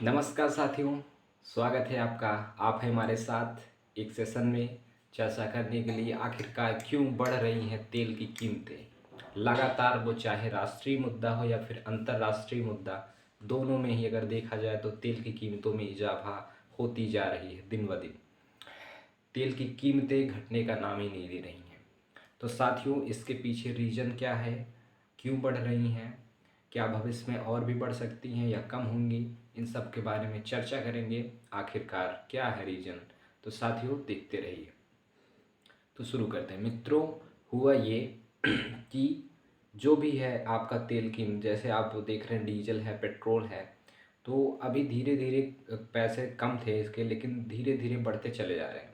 नमस्कार साथियों, स्वागत है आपका। आप हैं हमारे साथ एक सेशन में चर्चा करने के लिए आखिरकार क्यों बढ़ रही हैं तेल की कीमतें। लगातार वो चाहे राष्ट्रीय मुद्दा हो या फिर अंतर्राष्ट्रीय मुद्दा, दोनों में ही अगर देखा जाए तो तेल की कीमतों में इजाफा होती जा रही है। दिन ब दिन तेल की कीमतें घटने का नाम ही नहीं ले रही हैं। तो साथियों, इसके पीछे रीज़न क्या है, क्यों बढ़ रही हैं, क्या भविष्य में और भी बढ़ सकती हैं या कम होंगी, इन सब के बारे में चर्चा करेंगे। आखिरकार क्या है रीज़न, तो साथियों देखते रहिए। तो शुरू करते हैं मित्रों। हुआ ये कि जो भी है आपका तेल की, जैसे आप देख रहे हैं डीजल है, पेट्रोल है, तो अभी धीरे धीरे पैसे कम थे इसके, लेकिन धीरे धीरे बढ़ते चले जा रहे हैं।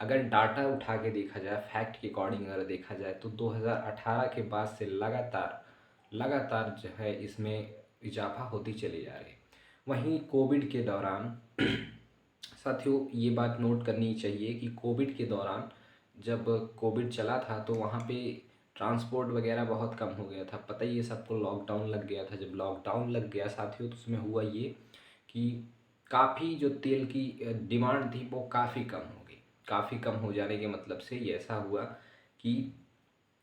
अगर डाटा उठा के देखा जाए, फैक्ट के अकॉर्डिंग अगर देखा जाए, तो 2018 के बाद से लगातार लगातार जो है इसमें इजाफा होती चली जा रही है। वहीं कोविड के दौरान साथियों ये बात नोट करनी चाहिए कि कोविड के दौरान जब कोविड चला था तो वहाँ पे ट्रांसपोर्ट वगैरह बहुत कम हो गया था। पता ही है सबको, लॉकडाउन लग गया था। जब लॉकडाउन लग गया साथियों तो उसमें हुआ ये कि काफ़ी जो तेल की डिमांड थी वो काफ़ी कम हो गई। काफ़ी कम हो जाने के मतलब से ये ऐसा हुआ कि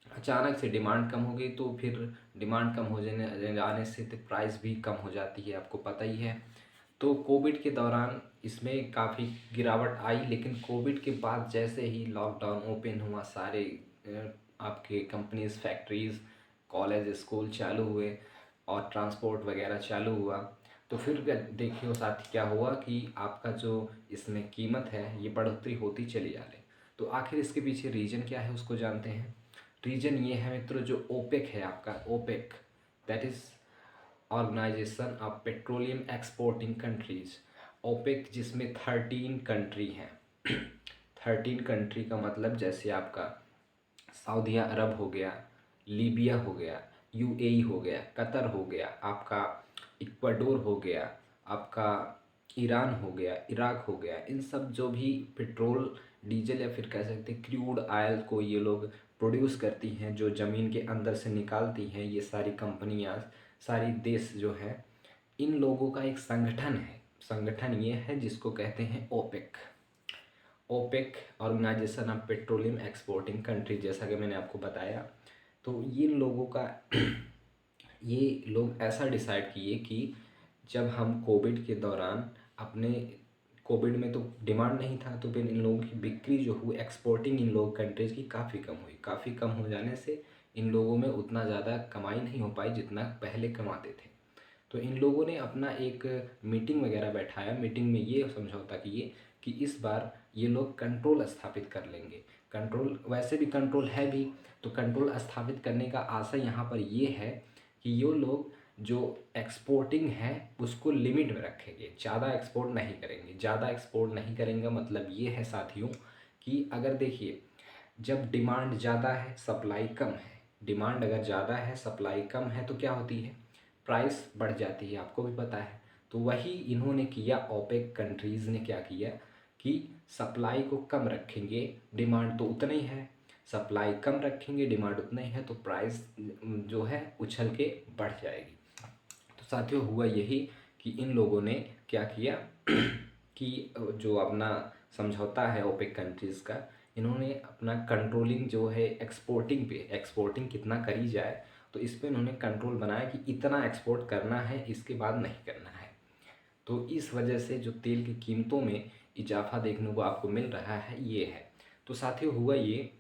अचानक से डिमांड कम हो गई, तो फिर डिमांड कम हो जाने से तो प्राइस भी कम हो जाती है, आपको पता ही है। तो कोविड के दौरान इसमें काफ़ी गिरावट आई, लेकिन कोविड के बाद जैसे ही लॉकडाउन ओपन हुआ, सारे आपके कंपनीज, फैक्ट्रीज़, कॉलेज, स्कूल चालू हुए और ट्रांसपोर्ट वगैरह चालू हुआ, तो फिर देखिए साथ क्या हुआ कि आपका जो इसमें कीमत है ये बढ़ोतरी होती चली जा रही। तो आखिर इसके पीछे रीज़न क्या है उसको जानते हैं। रीज़न ये है मित्रों, जो ओपेक है आपका, OPEC that is organisation of petroleum exporting countries. OPEC जिसमें 13 कंट्री हैं। 13 कंट्री का मतलब जैसे आपका सऊदी अरब हो गया, लीबिया हो गया, यूएई हो गया, कतर हो गया, आपका इक्वाडोर हो गया, आपका ईरान हो गया, इराक हो गया। इन सब जो भी पेट्रोल, डीजल या फिर कह सकते हैं क्रूड ऑयल को ये लोग प्रोड्यूस करती हैं, जो ज़मीन के अंदर से निकालती हैं, ये सारी कंपनियां, सारी देश जो है, इन लोगों का एक संगठन है। संगठन ये है जिसको कहते हैं OPEC. OPEC organisation of petroleum exporting country, जैसा कि मैंने आपको बताया। तो ये लोगों का ये लोग ऐसा डिसाइड किए कि जब हम कोविड के दौरान अपने, कोविड में तो डिमांड नहीं था, तो फिर इन लोगों की बिक्री जो हुई, एक्सपोर्टिंग इन लोग कंट्रीज़ की काफ़ी कम हुई। काफ़ी कम हो जाने से इन लोगों में उतना ज़्यादा कमाई नहीं हो पाई जितना पहले कमाते थे। तो इन लोगों ने अपना एक मीटिंग वगैरह बैठाया। मीटिंग में ये समझौता किए कि इस बार ये लोग कंट्रोल स्थापित कर लेंगे। कंट्रोल, वैसे भी कंट्रोल है भी, तो कंट्रोल स्थापित करने का आशय यहाँ पर ये है कि ये लोग जो एक्सपोर्टिंग है उसको लिमिट में रखेंगे, ज़्यादा एक्सपोर्ट नहीं करेंगे। ज़्यादा एक्सपोर्ट नहीं करेंगे मतलब ये है साथियों कि अगर देखिए, जब डिमांड ज़्यादा है सप्लाई कम है, डिमांड अगर ज़्यादा है सप्लाई कम है तो क्या होती है, प्राइस बढ़ जाती है, आपको भी पता है। तो वही इन्होंने किया, ओपेक कंट्रीज़ ने क्या किया कि सप्लाई को कम रखेंगे, डिमांड तो उतना ही है, सप्लाई कम रखेंगे, डिमांड उतना ही है, तो प्राइस जो है उछल के बढ़ जाएगी। तो साथियों हुआ यही कि इन लोगों ने क्या किया कि जो अपना समझौता है ओपेक कंट्रीज़ का, इन्होंने अपना कंट्रोलिंग जो है एक्सपोर्टिंग पे, एक्सपोर्टिंग कितना करी जाए, तो इस पे इन्होंने कंट्रोल बनाया कि इतना एक्सपोर्ट करना है, इसके बाद नहीं करना है। तो इस वजह से जो तेल की कीमतों में इजाफा देखने को आपको मिल रहा है ये है। तो साथियों हुआ ये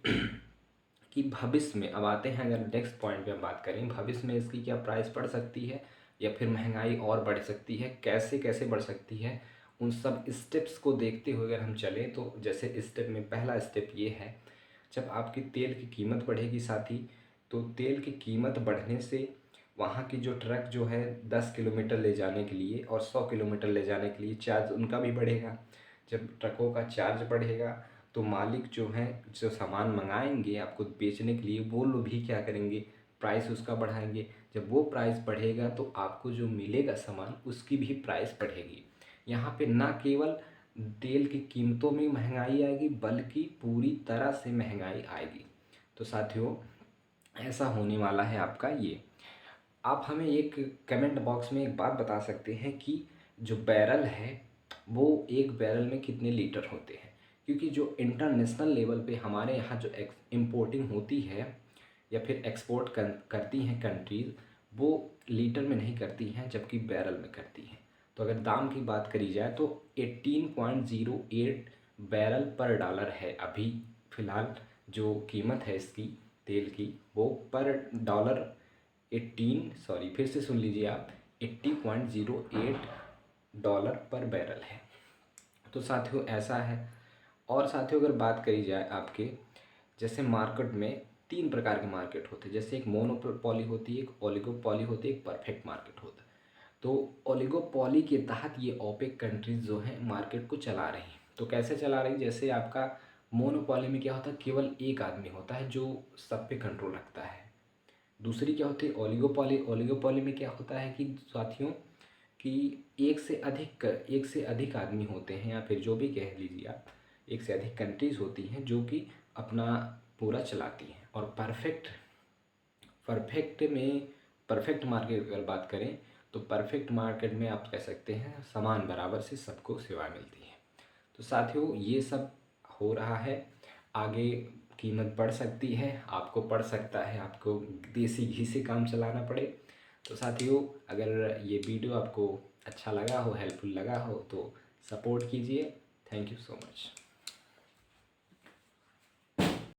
कि भविष्य में, अब आते हैं अगर नेक्स्ट पॉइंट पे हम बात करें, भविष्य में इसकी क्या प्राइस बढ़ सकती है या फिर महंगाई और बढ़ सकती है, कैसे कैसे बढ़ सकती है, उन सब स्टेप्स को देखते हुए अगर हम चलें तो जैसे स्टेप में पहला स्टेप ये है, जब आपकी तेल की कीमत बढ़ेगी साथी, तो तेल की कीमत बढ़ने से वहाँ की जो ट्रक जो है 10 किलोमीटर ले जाने के लिए और 100 किलोमीटर ले जाने के लिए चार्ज उनका भी बढ़ेगा। जब ट्रकों का चार्ज बढ़ेगा तो मालिक जो हैं, जो सामान मंगाएंगे आपको बेचने के लिए, वो लोग भी क्या करेंगे, प्राइस उसका बढ़ाएंगे। जब वो प्राइस बढ़ेगा तो आपको जो मिलेगा सामान उसकी भी प्राइस बढ़ेगी। यहाँ पे ना केवल तेल की कीमतों में महंगाई आएगी बल्कि पूरी तरह से महंगाई आएगी। तो साथियों ऐसा होने वाला है आपका ये। आप हमें एक कमेंट बॉक्स में एक बात बता सकते हैं कि जो बैरल है वो एक बैरल में कितने लीटर होते हैं, क्योंकि जो इंटरनेशनल लेवल पे हमारे यहाँ जो इम्पोर्टिंग होती है या फिर एक्सपोर्ट करती हैं कंट्रीज़, वो लीटर में नहीं करती हैं जबकि बैरल में करती हैं। तो अगर दाम की बात करी जाए तो 18.08 बैरल पर डॉलर है अभी फ़िलहाल जो कीमत है इसकी तेल की, वो पर डॉलर 18 फिर से सुन लीजिए आप, 80.08 डॉलर पर बैरल है। तो साथियों ऐसा है। और साथियों अगर बात करी जाए आपके, जैसे मार्केट में 3 प्रकार के मार्केट होते हैं, जैसे एक मोनोपोली होती है, एक ओलिगोपोली होती है, एक परफेक्ट मार्केट होता है। तो ओलिगोपोली के तहत ये ओपेक कंट्रीज़ जो हैं मार्केट को चला रही हैं। तो कैसे चला रही, जैसे आपका मोनोपोली में क्या होता है, केवल एक आदमी होता है जो सब पे कंट्रोल रखता है। दूसरी क्या होती है ओलिगोपोली, ओलिगोपोली में क्या होता है कि साथियों कि एक से अधिक आदमी होते हैं, या फिर जो भी कह लीजिए आप, एक से अधिक कंट्रीज़ होती हैं जो कि अपना पूरा चलाती हैं। और परफेक्ट मार्केट अगर बात करें तो परफेक्ट मार्केट में आप कह सकते हैं समान बराबर से सबको सेवा मिलती है। तो साथियों ये सब हो रहा है, आगे कीमत बढ़ सकती है, आपको पड़ सकता है आपको देसी घी से काम चलाना पड़े। तो साथियों अगर ये वीडियो आपको अच्छा लगा हो, हेल्पफुल लगा हो, तो सपोर्ट कीजिए। Thank you so much.